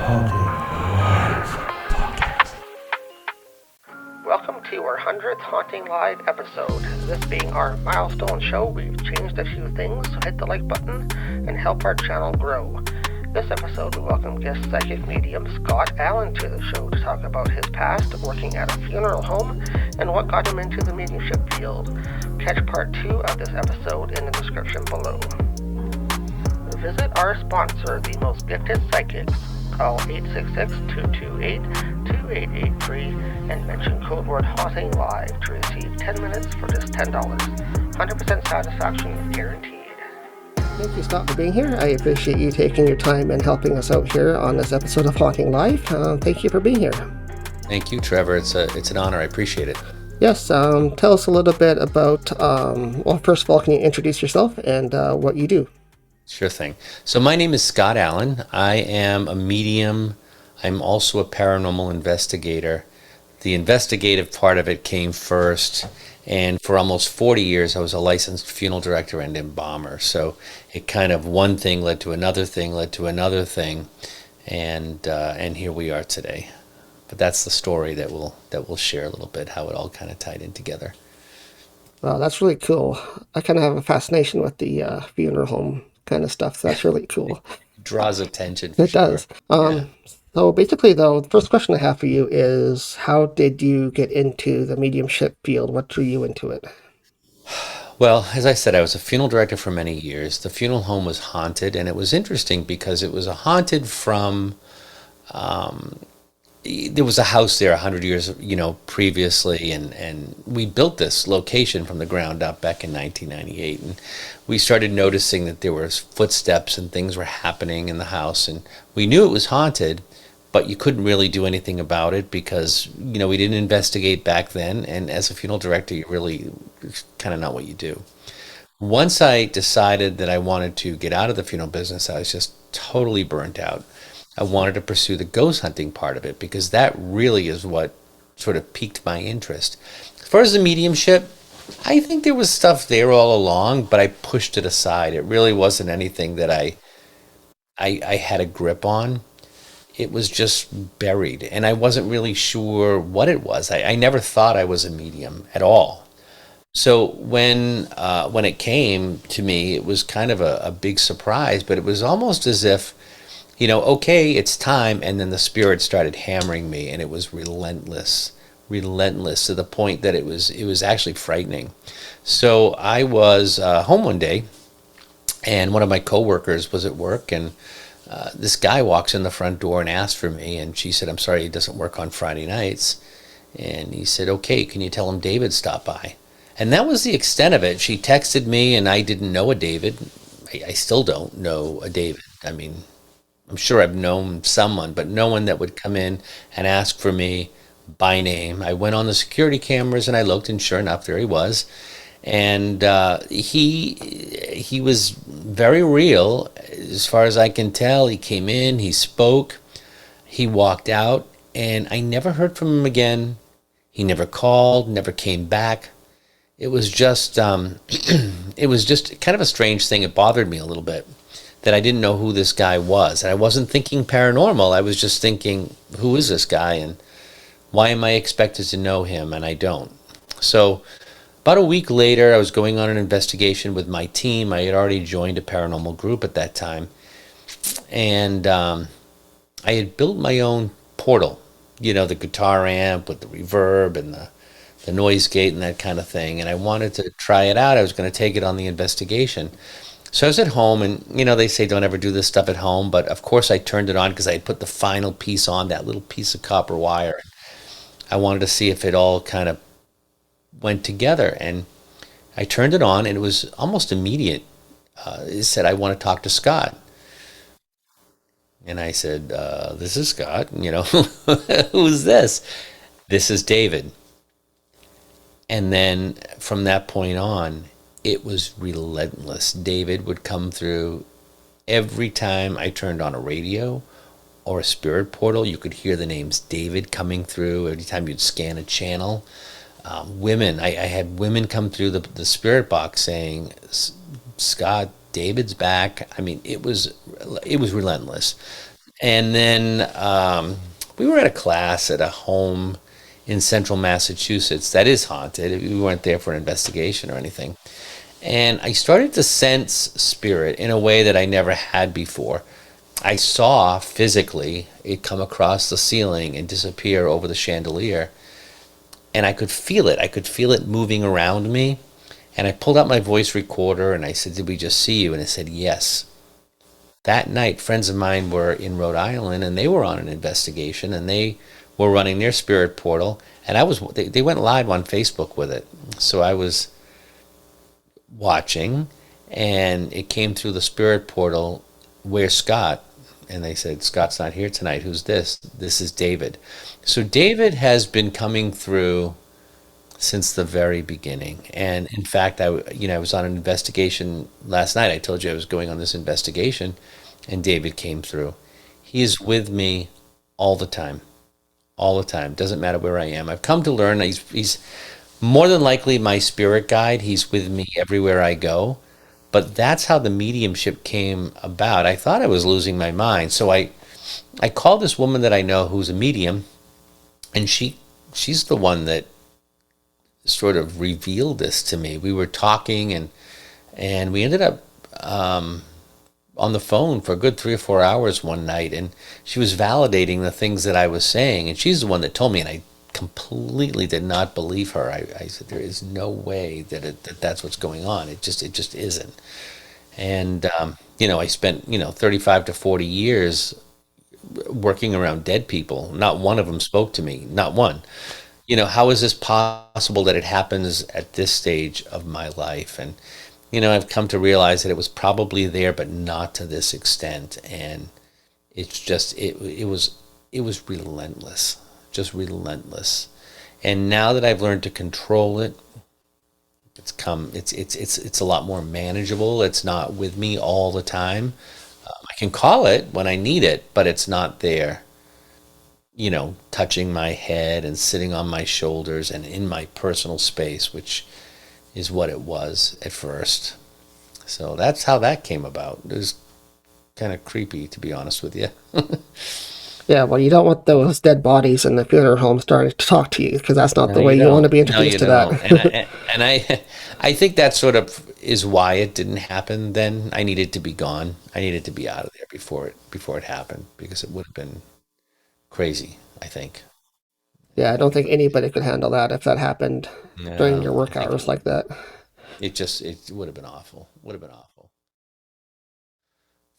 Welcome to our 100th Haunting Live episode. This being our milestone show, we've changed a few things, so hit the like button and help our channel grow. This episode, we welcome guest psychic medium Scott Allan to the show to talk about his past working at a funeral home and what got him into the mediumship field. Catch part 2 of this episode in the description below. Visit our sponsor, the most gifted psychics. Call 866-228-2883 and mention code word HauntingLive to receive 10 minutes for just $10. 100% satisfaction is guaranteed. Thank you, Scott, for being here. I appreciate you taking your time and helping us out here on this episode of Haunting Live. Thank you for being here. Thank you, Trevor. It's an honor. I appreciate it. Yes, tell us a little bit about, well, first of all, can you introduce yourself and what you do? Sure thing. So my name is Scott Allan. I am a medium. I'm also a paranormal investigator. The investigative part of it came first, and for almost 40 years I was a licensed funeral director and embalmer. So it kind of one thing led to another thing, and here we are today. But that's the story that we'll share a little bit, how it all kind of tied in together. Well, that's really cool. I kind of have a fascination with the funeral home kind of stuff. So that's really cool. It draws attention. It does. So basically, though, the first question I have for you is, how did you get into the mediumship field? What drew you into it? Well, as I said, I was a funeral director for many years. The funeral home was haunted, and it was interesting because it was haunted from... there was a house there 100 years, previously, and we built this location from the ground up back in 1998, and we started noticing that there was footsteps and things were happening in the house, and we knew it was haunted, but you couldn't really do anything about it because, we didn't investigate back then, and as a funeral director, you really kind of not what you do. Once I decided that I wanted to get out of the funeral business, I was just totally burnt out. I wanted to pursue the ghost hunting part of it because that really is what sort of piqued my interest. As far as the mediumship, I think there was stuff there all along, but I pushed it aside. It really wasn't anything that I had a grip on. It was just buried, and I wasn't really sure what it was. I never thought I was a medium at all. So when it came to me, it was kind of a big surprise, but it was almost as if, okay, it's time, and then the spirit started hammering me, and it was relentless to the point that it was actually frightening. So I was home one day, and one of my coworkers was at work, and this guy walks in the front door and asks for me, and she said, "I'm sorry, he doesn't work on Friday nights." And he said, "Okay, can you tell him David stopped by?" And that was the extent of it. She texted me, and I didn't know a David. I still don't know a David. I mean, I'm sure I've known someone, but no one that would come in and ask for me by name. I went on the security cameras and I looked, and sure enough, there he was. And he was very real, as far as I can tell. He came in, he spoke, he walked out, and I never heard from him again. He never called, never came back. It was just it was just kind of a strange thing. It bothered me a little bit that I didn't know who this guy was. And I wasn't thinking paranormal. I was just thinking, who is this guy, and why am I expected to know him, and I don't? So about a week later, I was going on an investigation with my team. I had already joined a paranormal group at that time. And I had built my own portal, the guitar amp with the reverb and the noise gate and that kind of thing. And I wanted to try it out. I was going to take it on the investigation. So I was at home, and, they say don't ever do this stuff at home. But, of course, I turned it on because I had put the final piece on, that little piece of copper wire. I wanted to see if it all kind of went together. And I turned it on, and it was almost immediate. It said, "I want to talk to Scott." And I said, "This is Scott. Who's this?" "This is David." And then from that point on, it was relentless. David would come through every time I turned on a radio or a spirit portal. You could hear the names David coming through every time you'd scan a channel. Women, I had women come through the spirit box saying, "Scott, David's back." I mean, it was relentless. And then we were at a class at a home in central Massachusetts that is haunted. We weren't there for an investigation or anything. And I started to sense spirit in a way that I never had before. I saw physically it come across the ceiling and disappear over the chandelier. And I could feel it. I could feel it moving around me. And I pulled out my voice recorder and I said, "Did we just see you?" And it said, "Yes." That night, friends of mine were in Rhode Island and they were on an investigation and they were running their spirit portal. And they went live on Facebook with it. So I was watching and it came through the spirit portal. "Where's Scott?" And they said, "Scott's not here tonight. Who's this?" "This is David." So David has been coming through since the very beginning. And in fact, I was on an investigation last night. I told you I was going on this investigation, and David came through. He is with me all the time, all the time. Doesn't matter where I am. I've come to learn he's more than likely my spirit guide. He's with me everywhere I go. But that's how the mediumship came about. I thought I was losing my mind, so I called this woman that I know who's a medium, and she's the one that sort of revealed this to me. We were talking and we ended up on the phone for a good 3 or 4 hours one night, and she was validating the things that I was saying, and she's the one that told me, and I completely did not believe her. I said, "There is no way that's what's going on. It just isn't." And I spent 35 to 40 years working around dead people. Not one of them spoke to me, not one. How is this possible that it happens at this stage of my life? And I've come to realize that it was probably there, but not to this extent. And it's just it was relentless, just relentless. And now that I've learned to control it, it's a lot more manageable. It's not with me all the time. I can call it when I need it, but it's not there, touching my head and sitting on my shoulders and in my personal space, which is what it was at first. So that's how that came about. It was kind of creepy, to be honest with you. Yeah, well, you don't want those dead bodies in the funeral home starting to talk to you, because that's not the way you want to be introduced to that. And I think that sort of is why it didn't happen then. I needed to be gone. I needed to be out of there before it happened, because it would have been crazy, I think. Yeah, I don't think anybody could handle that if that happened during your work hours like that. It would have been awful. Would have been awful.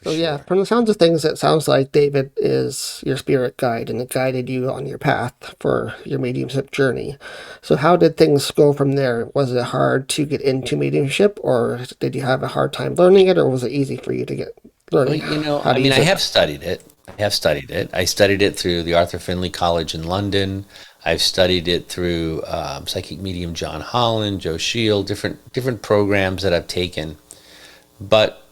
So yeah, from the sounds of things, it sounds like David is your spirit guide and it guided you on your path for your mediumship journey. So how did things go from there? Was it hard to get into mediumship, or did you have a hard time learning it, or was it easy for you to get learning? Well, I have studied it. I studied it through the Arthur Findlay College in London. I've studied it through psychic medium John Holland, Joe Shield, different programs that I've taken. But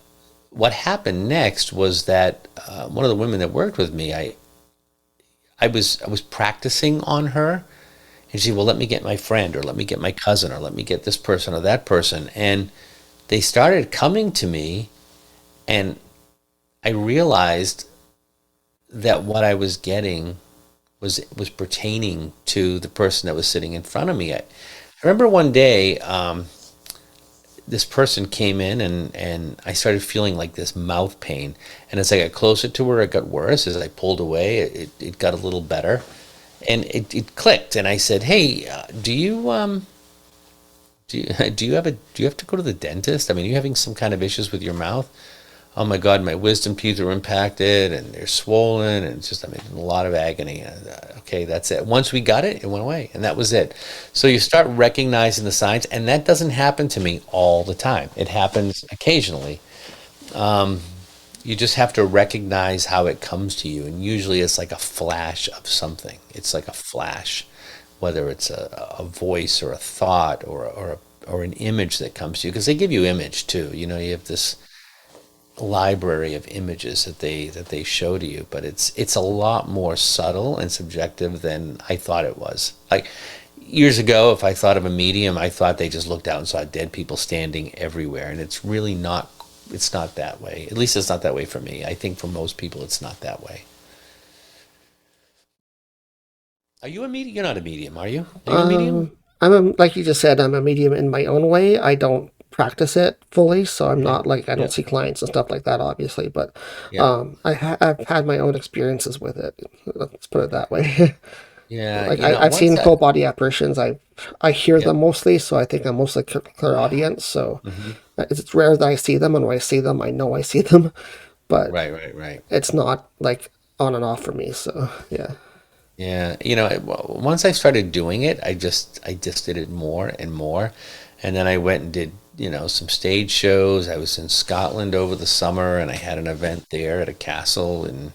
what happened next was that one of the women that worked with me, I was practicing on her, and she said, "Well, let me get my friend, or let me get my cousin, or let me get this person or that person." And they started coming to me, and I realized that what I was getting was pertaining to the person that was sitting in front of me. I remember one day, this person came in and I started feeling like this mouth pain. And as I got closer to her, it got worse. As I pulled away, it got a little better. And it clicked. And I said, "Hey, do you have to go to the dentist? I mean, are you having some kind of issues with your mouth?" "Oh my God, my wisdom teeth are impacted and they're swollen, and it's just, a lot of agony." Okay, that's it. Once we got it, it went away, and that was it. So you start recognizing the signs, and that doesn't happen to me all the time. It happens occasionally. You just have to recognize how it comes to you, and usually it's like a flash of something. It's like a flash, whether it's a voice or a thought or an image that comes to you, because they give you image too. You have this library of images that they show to you, but it's a lot more subtle and subjective than I thought it was. Like years ago, if I thought of a medium, I thought they just looked out and saw dead people standing everywhere, and it's really not it's not that way. At least it's not that way for me. I think for most people, it's not that way. Are you a medium? You're not a medium, are you? Are you a medium? Like you just said, I'm a medium in my own way. I don't practice it fully, so I'm Okay. not like, I Yeah. don't see clients and stuff like that, obviously. But Yeah. I've had my own experiences with it. Let's put it that way. Yeah. Like You know, I've once seen I, full body apparitions. I hear yeah. them mostly, so I think I'm mostly clairaudience. So Hmm. it's rare that I see them, and when I see them, I know I see them. But Right, right, right. it's not like on and off for me. So yeah. Yeah, once I started doing it, I just did it more and more, and then I went and did some stage shows. I was in Scotland over the summer, and I had an event there at a castle in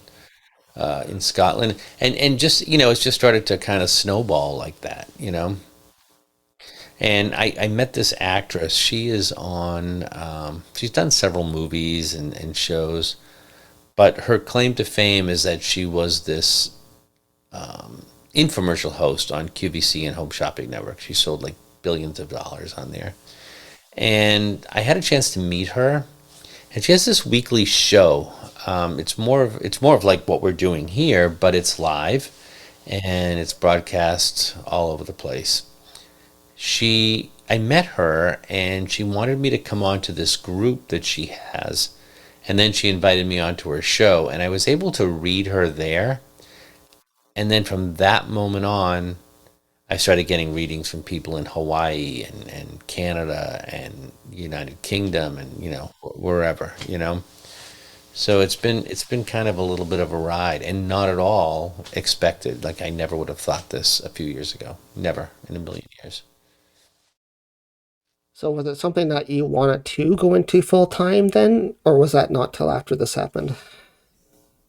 Scotland, and just it's just started to kind of snowball like that. And I met this actress. She is on. She's done several movies and shows, but her claim to fame is that she was this infomercial host on QVC and Home Shopping Network. She sold like billions of dollars on there. And I had a chance to meet her, and she has this weekly show. It's more of like what we're doing here, but it's live and it's broadcast all over the place. I met her and she wanted me to come on to this group that she has, and then she invited me onto her show, and I was able to read her there. And then from that moment on, I started getting readings from people in Hawaii and Canada and United Kingdom and wherever. So it's been kind of a little bit of a ride, and not at all expected. Like, I never would have thought this a few years ago. Never in a million years. So was it something that you wanted to go into full time then, or was that not till after this happened?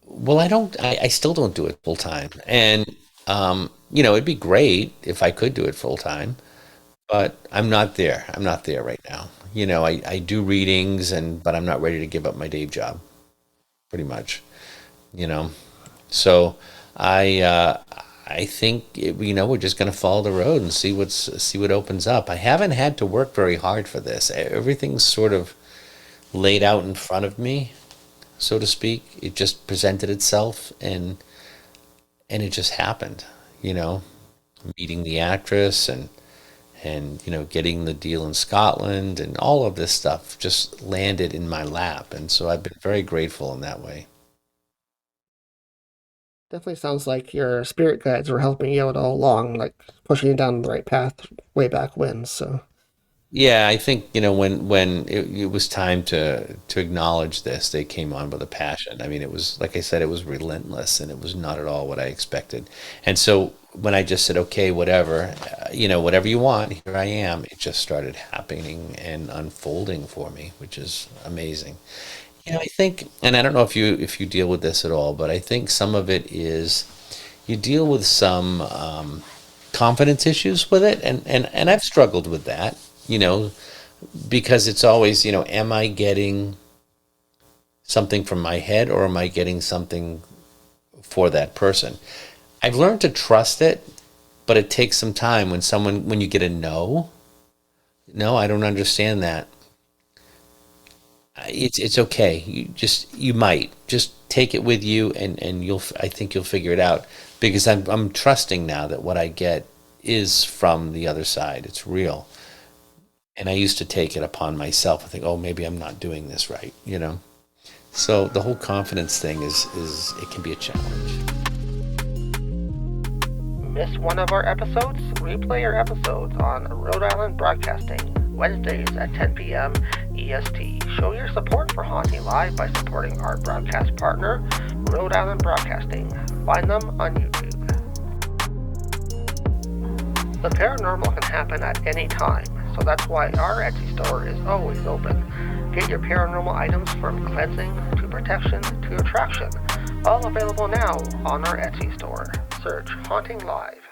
Well, I still don't do it full time. And it'd be great if I could do it full time, but I'm not there. I'm not there right now. I do readings, but I'm not ready to give up my day job, pretty much. You know, so I think we're just going to follow the road and see what opens up. I haven't had to work very hard for this. Everything's sort of laid out in front of me, so to speak. It just presented itself, and it just happened. You know, Meeting the actress and getting the deal in Scotland and all of this stuff just landed in my lap, and so I've been very grateful in that way. Definitely sounds like your spirit guides were helping you out all along, like pushing you down the right path way back when. So Yeah, I think when it was time to acknowledge this, they came on with a passion. I mean, it was like I said, it was relentless, and it was not at all what I expected. And so when I just said, okay, whatever, whatever you want, here I am. It just started happening and unfolding for me, which is amazing. I think, and I don't know if you deal with this at all, but I think some of it is you deal with some confidence issues with it, and I've struggled with that, you know, because it's always, am I getting something from my head, or am I getting something for that person? I've learned to trust it, but it takes some time when you get a no, I don't understand that. It's okay. You might just take it with you, and I think you'll figure it out, because I'm trusting now that what I get is from the other side. It's real. And I used to take it upon myself. I think, oh, maybe I'm not doing this right. So the whole confidence thing is it can be a challenge. Miss one of our episodes? Replay our episodes on Rhode Island Broadcasting, Wednesdays at 10 p.m. EST. Show your support for Haunting Live by supporting our broadcast partner, Rhode Island Broadcasting. Find them on YouTube. The paranormal can happen at any time, so that's why our Etsy store is always open. Get your paranormal items from cleansing to protection to attraction. All available now on our Etsy store. Search Haunting Live.